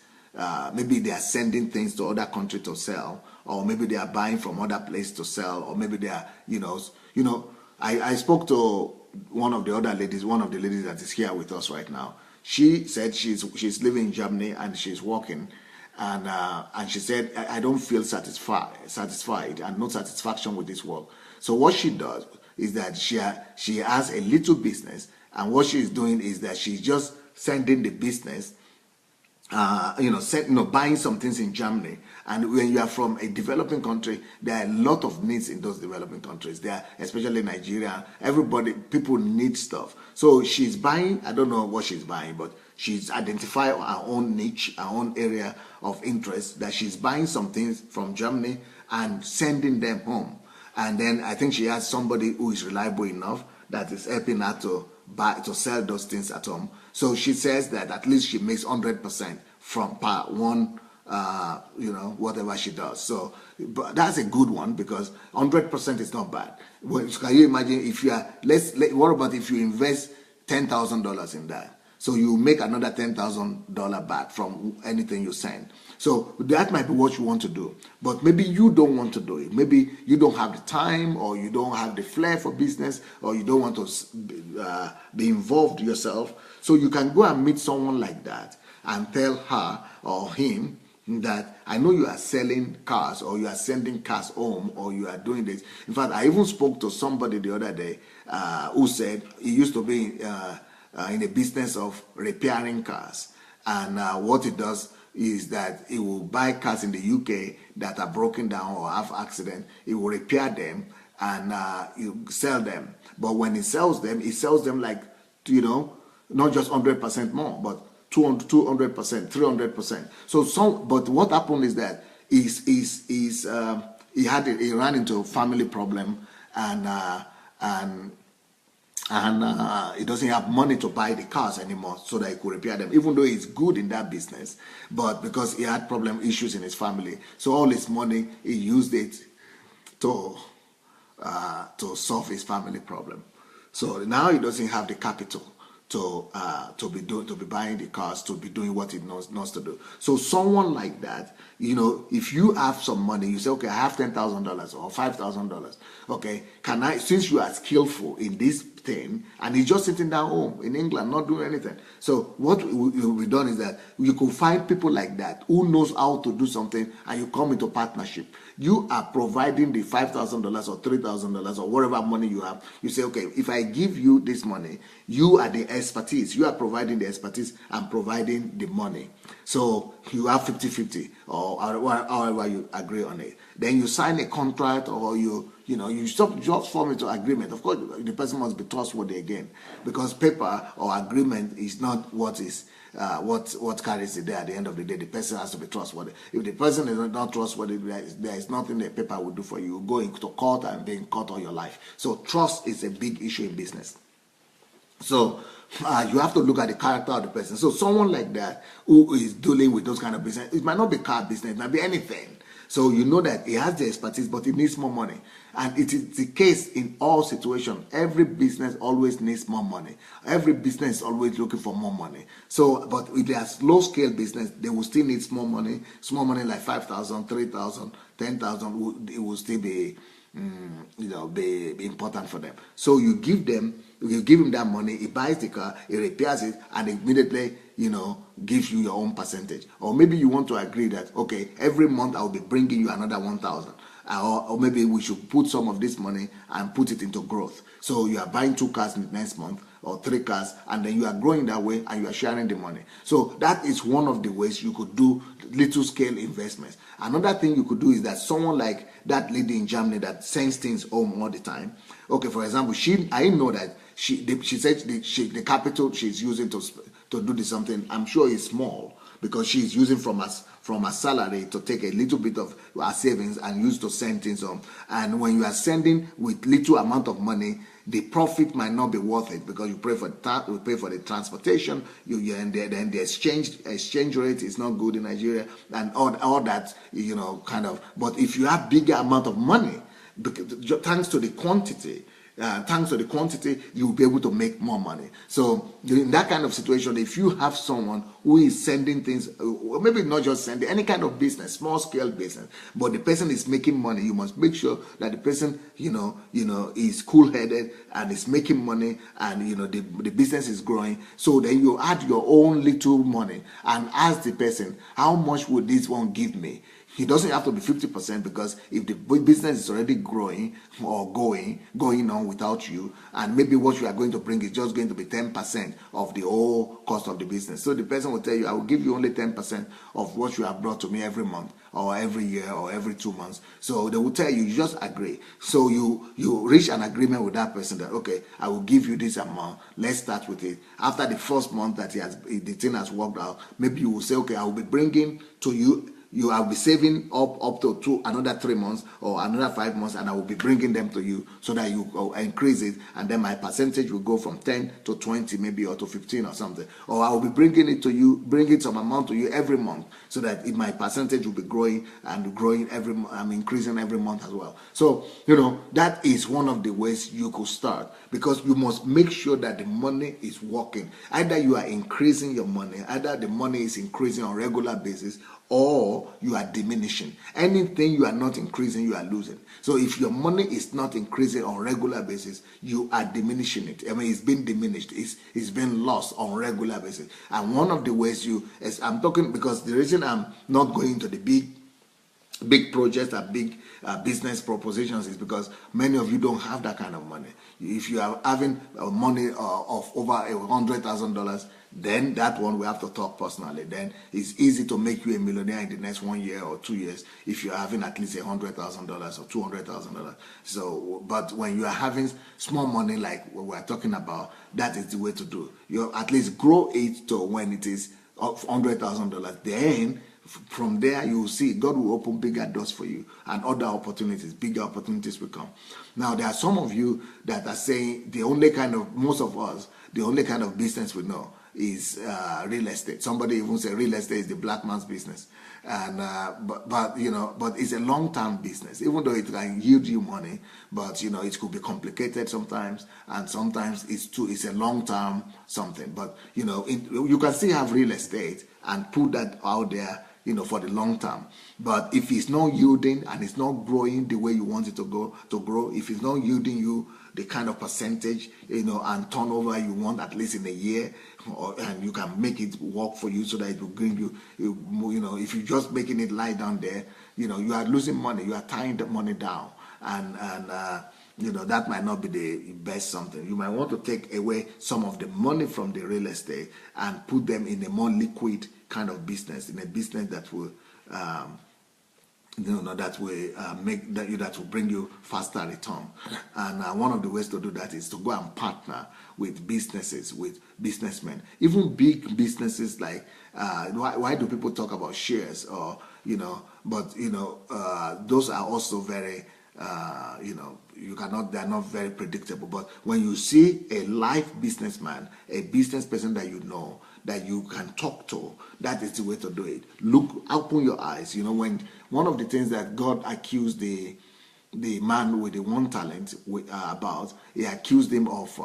Maybe they are sending things to other countries to sell, or maybe they are buying from other places to sell, or maybe they are, I spoke to one of the ladies that is here with us right now. She said she's living in Germany and she's working, And she said, I don't feel satisfied and no satisfaction with this work. So what she does is that she has a little business, and what she's doing is that she's just sending the business, buying some things in Germany. And when you are from a developing country, there are a lot of needs in those developing countries. There, especially Nigeria, people need stuff. So she's buying, I don't know what she's buying, but she's identified her own niche, her own area of interest, that she's buying some things from Germany and sending them home. And then I think she has somebody who is reliable enough that is helping her to sell those things at home. So she says that at least she makes 100% from per one, whatever she does. So but that's a good one, because 100% is not bad. Well, can you imagine if you are, what about if you invest $10,000 in that? So you make another $10,000 back from anything you send. So that might be what you want to do. But maybe you don't want to do it. Maybe you don't have the time, or you don't have the flair for business, or you don't want to be involved yourself. So you can go and meet someone like that and tell her or him that, I know you are selling cars, or you are sending cars home, or you are doing this. In fact, I even spoke to somebody the other day who said he used to be in the business of repairing cars. And what it does is that he will buy cars in the UK that are broken down or have accident. He will repair them and he'll sell them. But when he sells them like, not just 100% more, but 200%, 300%. But what happened is that he ran into a family problem, and he doesn't have money to buy the cars anymore so that he could repair them, even though he's good in that business. But because he had issues in his family, so all his money, he used it to solve his family problem. So now he doesn't have the capital to be buying the cars, to be doing what he knows to do. So someone like that, if you have some money, you say, okay, I have $10,000 or $5,000. Okay, can I, since you are skillful in this thing, and he's just sitting down home in England, not doing anything. So what will be done is that you could find people like that who knows how to do something, and you come into partnership. You are providing the $5,000 or $3,000 or whatever money you have. You say, okay, if I give you this money, you are the expertise. You are providing the expertise and providing the money. So you have 50-50 or however you agree on it. Then you sign a contract, or you just form into agreement. Of course, the person must be trustworthy again, because paper or agreement is not what carries the day. At the end of the day, the person has to be trustworthy. If the person is not trustworthy, there is nothing the paper will do for you. You go into court and be in court all your life. So trust is a big issue in business. So you have to look at the character of the person. So someone like that who is dealing with those kind of business, it might not be car business, it might be anything. So you know that he has the expertise, but he needs more money. And it is the case in all situations. Every business always needs more money. Every business is always looking for more money. So, but if they are low-scale business, they will still need small money. Small money like 5,000, 3,000, 10,000, it will still be, be important for them. So you give him that money, he buys the car, he repairs it, and immediately, gives you your own percentage. Or maybe you want to agree that, okay, every month I'll be bringing you another 1,000. Or maybe we should put some of this money and put it into growth. So you are buying 2 cars next month, or 3 cars, and then you are growing that way, and you are sharing the money. So that is one of the ways you could do little scale investments. Another thing you could do is that someone like that lady in Germany that sends things home all the time. Okay, for example, I know that she said the capital she's using to do this something, I'm sure is small, because she's using from her salary to take a little bit of her savings and use to send things home. And when you are sending with little amount of money, the profit might not be worth it, because you pay for the transportation, and then the exchange rate is not good in Nigeria, and all that, kind of. But if you have bigger amount of money, thanks to the quantity, thanks to the quantity, you'll be able to make more money. So in that kind of situation, if you have someone who is sending things, maybe not just sending, any kind of business, small scale business, but the person is making money, you must make sure that the person, is cool headed and is making money, and the business is growing. So then you add your own little money and ask the person, how much would this one give me? It doesn't have to be 50%, because if the business is already growing or going on without you, and maybe what you are going to bring is just going to be 10% of the whole cost of the business. So the person will tell you, I will give you only 10% of what you have brought to me every month or every year or every 2 months. So they will tell you, you just agree. So you reach an agreement with that person that, okay, I will give you this amount. Let's start with it. After the first month that the thing has worked out, maybe you will say, okay, I will be bringing to you. I'll be saving up to another 3 months or another 5 months, and I will be bringing them to you so that you increase it, and then my percentage will go from 10 to 20 maybe, or to 15 or something. Or I will be bringing it to you, bringing some amount to you every month, so that my percentage will be growing and growing I'm increasing every month as well. So that is one of the ways you could start, because you must make sure that the money is working. Either you are increasing your money, either the money is increasing on a regular basis, or you are diminishing. Anything you are not increasing, you are losing. So if your money is not increasing on a regular basis, you are diminishing it. I mean, it's been diminished. It's been lost on a regular basis. And one of the ways I'm talking, because the reason I'm not going to the big projects and big business propositions is because many of you don't have that kind of money. If you are having money of over $100,000, then that one we have to talk personally. Then it's easy to make you a millionaire in the next 1 year or 2 years if you're having at least $100,000 or $200,000. So, but when you are having small money like what we're talking about, that is the way to do. You at least grow it to when it is $100,000. Then from there you will see God will open bigger doors for you, and other opportunities, bigger opportunities will come. Now there are some of you that are saying most of us, the only kind of business we know is real estate. Somebody even said real estate is the black man's business, and but it's a long-term business. Even though it can yield you money, but it could be complicated sometimes, and sometimes it's a long-term something. But you can still have real estate and put that out there, for the long term. But if it's not yielding and it's not growing the way you want it to grow, if it's not yielding you the kind of percentage, and turnover you want at least in a year, and you can make it work for you so that it will bring you, if you're just making it lie down there, you are losing money, you are tying the money down, and that might not be the best something. You might want to take away some of the money from the real estate and put them in a more liquid kind of business, in a business that will that will bring you faster return. And one of the ways to do that is to go and partner with businesses, with businessmen, even big businesses. Like why do people talk about shares, or but those are also very they're not very predictable. But when you see a live businessman, a business person that you can talk to, that is the way to do it. Open your eyes. When one of the things that God accused the man with the one talent about, he accused him of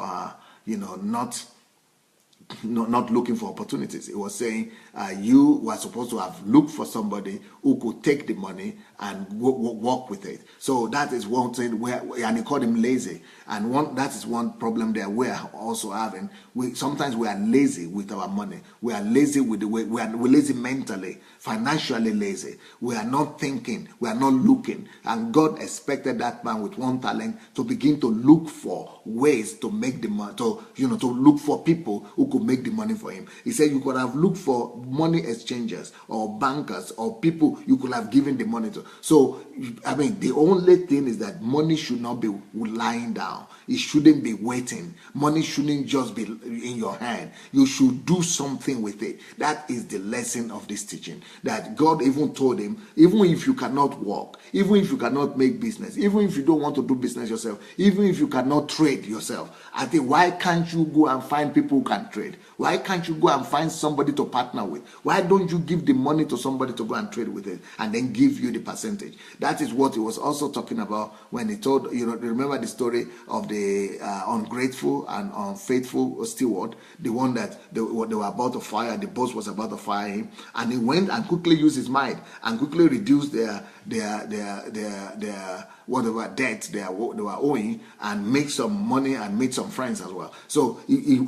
not looking for opportunities. He was saying you were supposed to have looked for somebody who could take the money and work with it. So that is one thing and he called him lazy. And that is one problem that we're also having. Sometimes we are lazy with our money. We are lazy with the way we're lazy mentally, financially lazy. We are not thinking. We are not looking. And God expected that man with one talent to begin to look for ways to make the money, to look for people who could make the money for him. He said you could have looked for money exchangers or bankers or people you could have given the money to. So, the only thing is that money should not be lying down. It shouldn't be waiting. Money shouldn't just be in your hand. You should do something with it. That is the lesson of this teaching. That God even told him, even if you cannot work, even if you cannot make business, even if you don't want to do business yourself, even if you cannot trade yourself, I think, why can't you go and find people who can trade? trade? Why can't you go and find somebody to partner with? Why don't you give the money to somebody to go and trade with it and then give you the percentage? That is what he was also talking about when he told, remember the story of the ungrateful and unfaithful steward, the one that they were about to fire, the boss was about to fire him, and he went and quickly used his mind and quickly reduced their whatever debt they were owing, and make some money and make some friends as well. So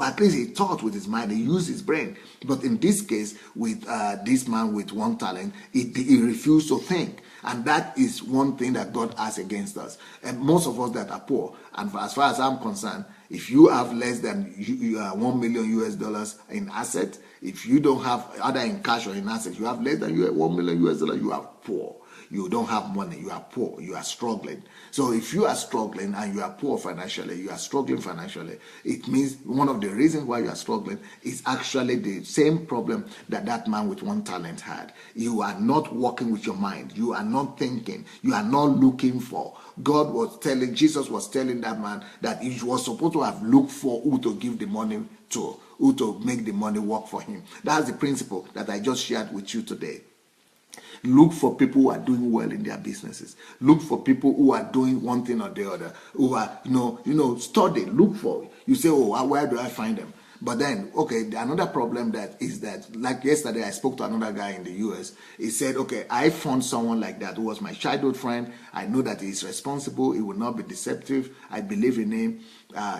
at least he thought with his mind, he used his brain. But in this case, with this man with one talent, he refused to think. And that is one thing that God has against us. And most of us that are poor, and as far as I'm concerned, if you have less than 1 million US dollars in asset, if you don't have either in cash or in assets, you have less than 1 million US dollars, you are poor. You don't have money, you are poor, you are struggling. So if you are struggling and you are poor financially, you are struggling financially, it means one of the reasons why you are struggling is actually the same problem that man with one talent had. You are not working with your mind. You are not thinking. You are not looking for. Jesus was telling that man that he was supposed to have looked for who to give the money to, who to make the money work for him. That's the principle that I just shared with you today. Look for people who are doing well in their businesses. Look for people who are doing one thing or the other. Who are, study. Look for. You say, oh, where do I find them? But then, okay, another problem is that, like yesterday, I spoke to another guy in the US. He said, okay, I found someone like that who was my childhood friend. I know that he's responsible. He will not be deceptive. I believe in him.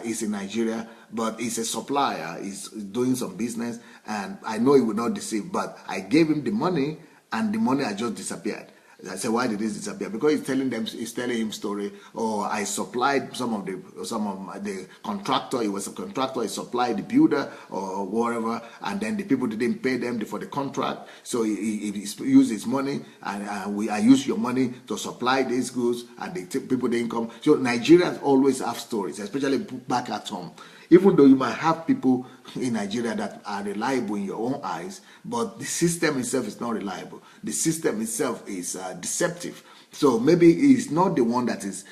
He's in Nigeria, but he's a supplier. He's doing some business, and I know he will not deceive. But I gave him the money, and the money had just disappeared. I said, why did this disappear? Because he's telling him story. Or I supplied some of the contractor. He was a contractor. He supplied the builder or whatever, and then the people didn't pay them for the contract. So he used his money, and I used your money to supply these goods, and the people didn't come. So Nigerians always have stories, especially back at home. Even though you might have people in Nigeria that are reliable in your own eyes, but the system itself is not reliable. The system itself is deceptive. So maybe it's not the one that is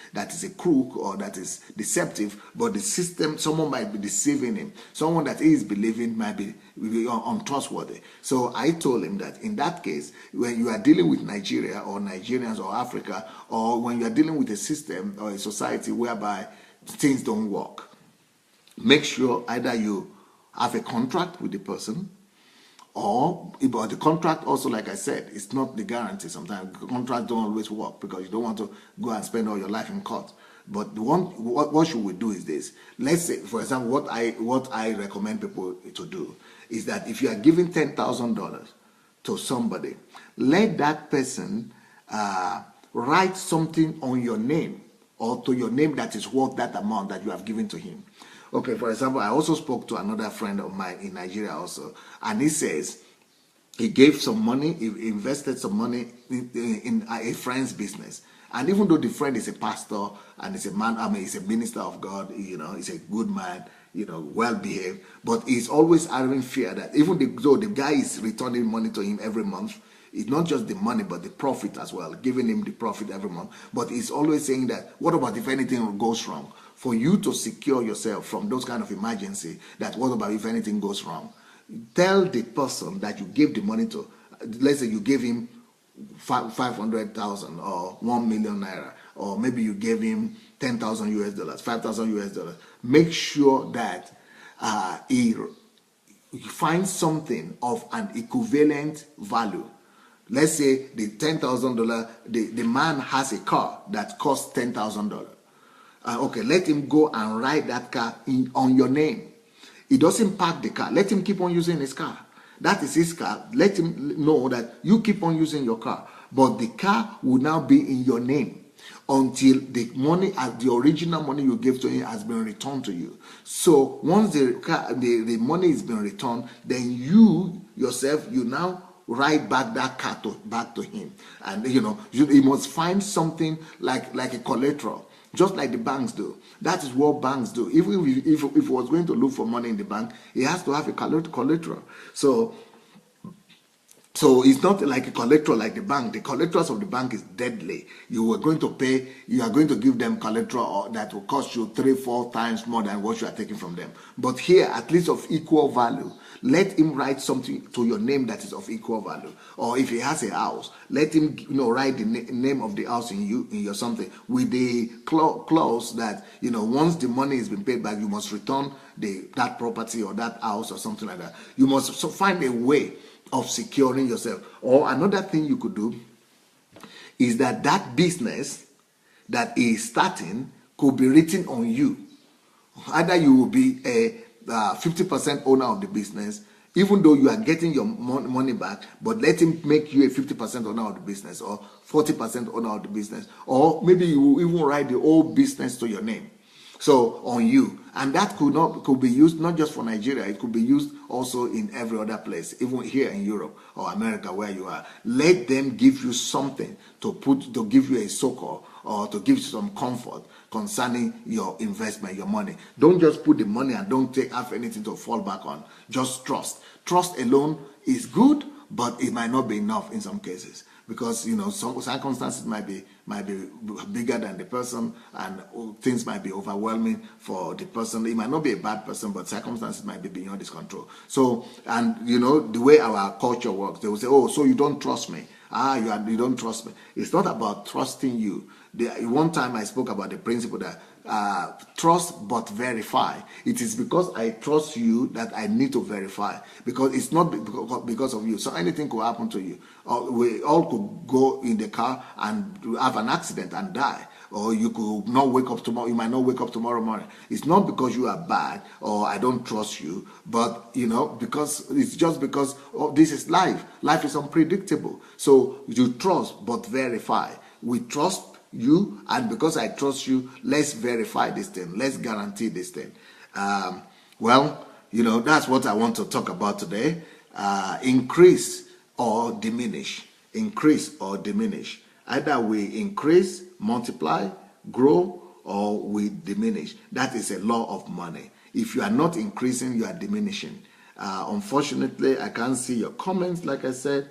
a crook or that is deceptive, but the system, someone might be deceiving him. Someone that is believing might be untrustworthy. So I told him that in that case, when you are dealing with Nigeria or Nigerians or Africa, or when you are dealing with a system or a society whereby things don't work, make sure either you have a contract with the person, but the contract also, like I said, it's not the guarantee. Sometimes contracts don't always work because you don't want to go and spend all your life in court. But what should we do is this. Let's say, for example, what I recommend people to do is that if you are giving $10,000 to somebody, let that person write something on your name or to your name that is worth that amount that you have given to him. Okay, for example, I also spoke to another friend of mine in Nigeria also, and he says he gave some money, he invested some money in a friend's business. And even though the friend is a pastor and is a man, he's a minister of God, he's a good man, well behaved, but he's always having fear that even though the guy is returning money to him every month, it's not just the money, but the profit as well, giving him the profit every month. But he's always saying that, what about if anything goes wrong? For you to secure yourself from those kind of emergency, that what about if anything goes wrong? Tell the person that you gave the money to, let's say you gave him 500,000 or 1 million naira, or maybe you gave him 10,000 US dollars, 5,000 US dollars. Make sure that he finds something of an equivalent value. Let's say the $10,000, the man has a car that costs $10,000. Okay, let him go and ride that car on your name. He doesn't park the car. Let him keep on using his car. That is his car. Let him know that you keep on using your car. But the car will now be in your name until the money, the original money you gave to him, has been returned to you. So once the money has been returned, then you yourself, you now write back that car back to him. And he must find something like a collateral. Just like the banks do. That is what banks do. Even if he was going to look for money in the bank, he has to have a collateral. So So it's not like a collector like the bank. The collectors of the bank is deadly. You are going to give them collateral that will cost you 3-4 times more than what you are taking from them. But here, at least of equal value, let him write something to your name that is of equal value. Or if he has a house, let him write the name of the house in your something with the clause that once the money has been paid back, you must return that property or that house or something like that. You must find a way of securing yourself. Or another thing you could do is that business that is starting could be written on you. Either you will be a 50% owner of the business, even though you are getting your money back, but let him make you a 50% owner of the business or 40% owner of the business. Or maybe you will even write the whole business to your name. So on you, and that could be used not just for Nigeria. It could be used also in every other place, even here in Europe or America where you are. Let them give you something to give you a succor or to give you some comfort concerning your investment, your money. Don't just put the money and don't have anything to fall back on. Just trust. Trust alone is good, but it might not be enough in some cases, because some circumstances might be bigger than the person, and things might be overwhelming for the person. It might not be a bad person, but circumstances might be beyond his control. So, and the way our culture works, they will say, "Oh, so you don't trust me? You don't trust me." It's not about trusting you. One time I spoke about the principle that trust but verify. It is because I trust you that I need to verify, because it's not because of you. So anything could happen to you. We all could go in the car and have an accident and die. Or you could not wake up tomorrow. You might not wake up tomorrow morning. It's not because you are bad or I don't trust you, but because it's just because this is life. Life is unpredictable. So you trust but verify. We trust you, and because I trust you, let's verify this thing. Let's guarantee this thing. That's what I want to talk about today. Increase or diminish. Increase or diminish. Either we increase, multiply, grow, or we diminish. That is a law of money. If you are not increasing, you are diminishing. Unfortunately, I can't see your comments, like I said.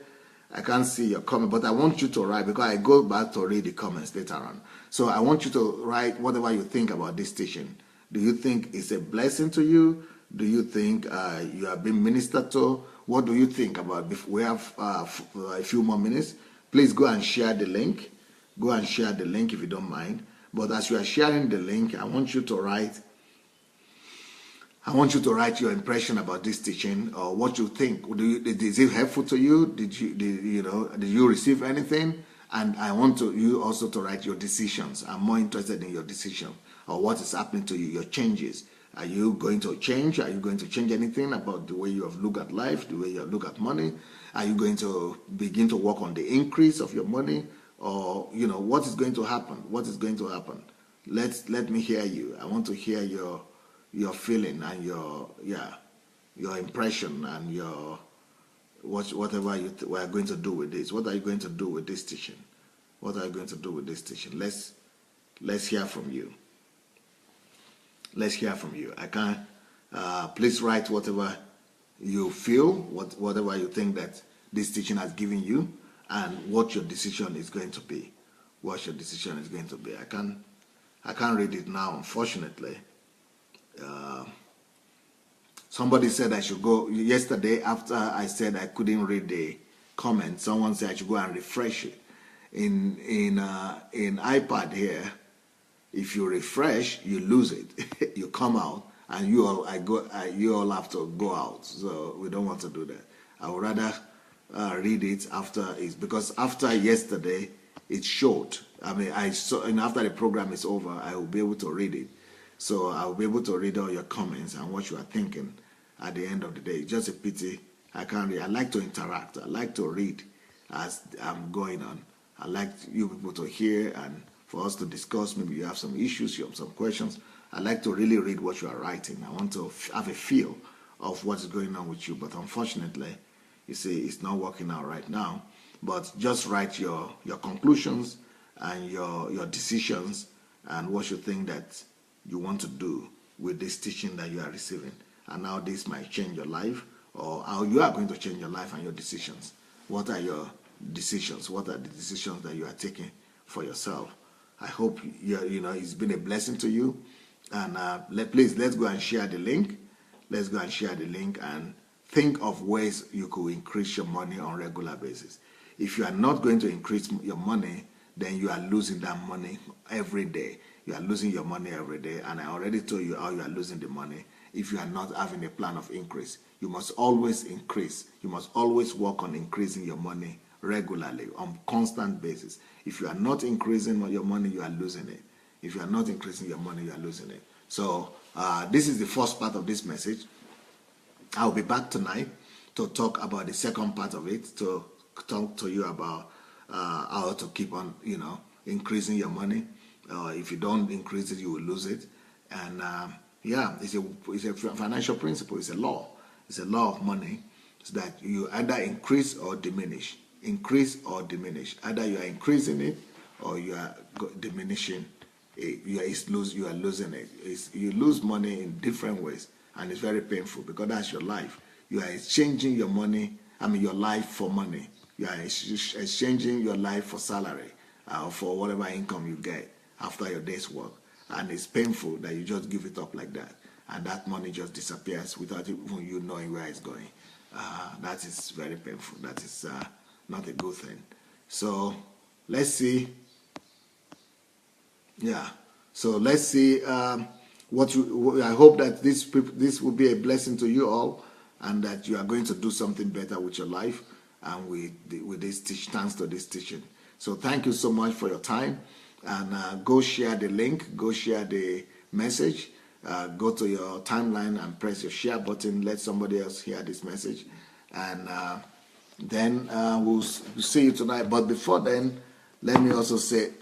I can't see your comment, but I want you to write, because I go back to read the comments later on. So I want you to write whatever you think about this teaching. Do you think it's a blessing to you? Do you think you have been ministered to? What do you think about it? We have a few more minutes. Please go and share the link. Go and share the link if you don't mind. But as you are sharing the link, I want you to write your impression about this teaching, or what you think. Is it helpful to you? Did you receive anything? And I want you also to write your decisions. I'm more interested in your decision, or what is happening to you, your changes. Are you going to change? Are you going to change anything about the way you have looked at life, the way you look at money? Are you going to begin to work on the increase of your money? Or, what is going to happen? What is going to happen? Let me hear you. I want to hear your feeling and your impression and your whatever we are going to do with this. What are you going to do with this teaching? What are you going to do with this teaching? Let's hear from you. Let's hear from you. I can't. Please write whatever you feel, whatever you think that this teaching has given you, and what your decision is going to be. What your decision is going to be. I can't read it now, unfortunately. Somebody said I should go yesterday after I said I couldn't read the comment. Someone said I should go and refresh it. In iPad here, if you refresh, you lose it. You come out, and you all have to go out. So we don't want to do that. I would rather read it after because after yesterday it's short. I mean, and after the program is over, I will be able to read it. So I'll be able to read all your comments and what you are thinking at the end of the day. It's just a pity I can't read. I like to interact. I like to read as I'm going on. I like you people to hear and for us to discuss. Maybe you have some issues, you have some questions. I like to really read what you are writing. I want to have a feel of what's going on with you. But unfortunately, you see, it's not working out right now. But just write your conclusions and your decisions and what you think that you want to do with this teaching that you are receiving, and how this might change your life, or how you are going to change your life and your decisions. what are your decisions? What are the decisions that you are taking for yourself? I hope it's been a blessing to you. And please, let's go and share the link. Let's go and share the link and think of ways you could increase your money on a regular basis. If you are not going to increase your money, then you are losing that money every day. You are losing your money every day. And I already told you how you are losing the money. If you are not having a plan of increase, you must always increase. You must always work on increasing your money regularly on constant basis. If you are not increasing your money, you are losing it. If you are not increasing your money, you are losing it. So this is the first part of this message. I'll be back tonight to talk about the second part of it, to talk to you about how to keep on, increasing your money. If you don't increase it, you will lose it. And it's a financial principle. It's a law. It's a law of money. It's that you either increase or diminish. Increase or diminish. Either you are increasing it or you are diminishing it. You are losing it. You lose money in different ways, and it's very painful because that's your life. You are exchanging your life for money. You are exchanging your life for salary, for whatever income you get after your day's work. And it's painful that you just give it up like that. And that money just disappears without even you knowing where it's going. That is very painful. That is not a good thing. So let's see. Yeah. So let's see I hope that this will be a blessing to you all, and that you are going to do something better with your life and with this thanks to this teaching. So thank you so much for your time, and go share the link, go share the message, go to your timeline and press your share button. Let somebody else hear this message, and then we'll see you tonight. But before then, let me also say,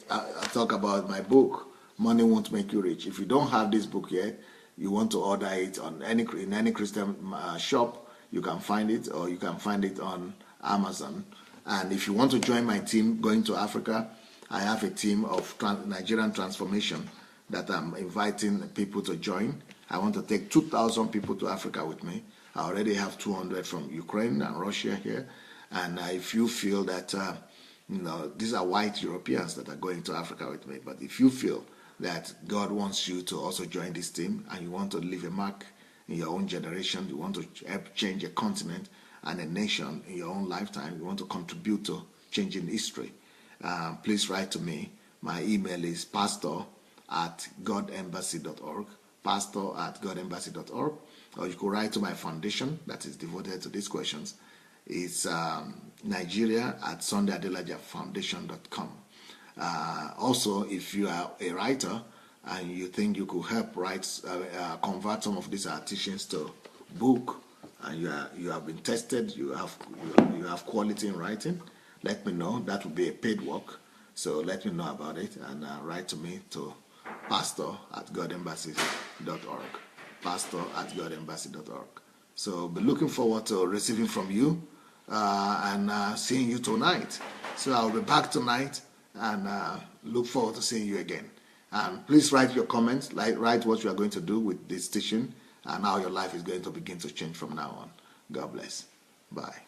talk about my book, Money Won't Make You Rich. If you don't have this book yet, you want to order it in any Christian shop, you can find it, or you can find it on Amazon. And if you want to join my team going to Africa, I have a team of Nigerian transformation that I'm inviting people to join. I want to take 2,000 people to Africa with me. I already have 200 from Ukraine and Russia here. And if you feel that these are white Europeans that are going to Africa with me. But if you feel that God wants you to also join this team, and you want to leave a mark in your own generation, you want to help change a continent and a nation in your own lifetime, you want to contribute to changing history, please write to me. My email is pastor@godembassy.org, pastor@godembassy.org, or you could write to my foundation that is devoted to these questions. It's Nigeria@SundayAdelajaFoundation.com. Also, if you are a writer and you think you could help convert some of these teachings to book, and you have been tested, you have quality in writing, let me know. That would be a paid work. So let me know about it, and write to me to pastor@godembassy.org, pastor@godembassy.org. So be looking forward to receiving from you and seeing you tonight. So I'll be back tonight, and look forward to seeing you again. And please write your comments, write what you are going to do with this teaching and how your life is going to begin to change from now on. God bless. Bye.